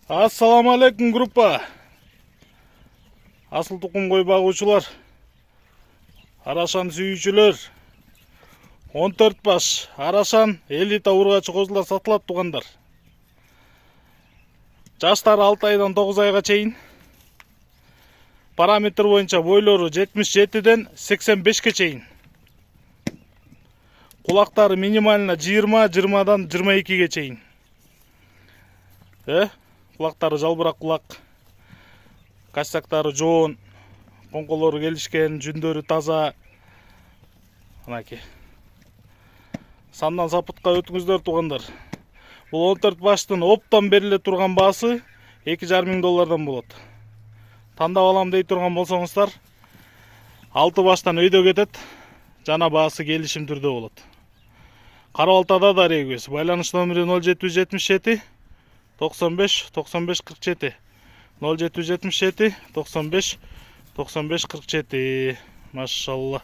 Ассаламу алейкум группа. Асыл тұқым қой бағушылар, арашан сүйүүчүлөр, 14 баш арашан элита ургачы козулар сатылат тугандар. Жаштары 6 айдан 9 айга чейин. Параметр боюнча бойлору 77ден 85ке чейин. Кулактары минимально 20-20дан 22ге чейин. Кулактары жалбырак кулак. Кастактары жоон, коңколору келишкен, жүндөрү таза. Мынакей. Сандан сапытка өтүңүздөр тугандар. Бул 14 баштын оптон бериле турган баасы $2,500 болот. Тандап алам дей турган болсоңуздар 6 баштан өйдө кетет, жана баасы келишим түрдө болот. Карабалтада да региз. Байланыш номери 0777 95 95 47. 0777 95 95 47. Машалла.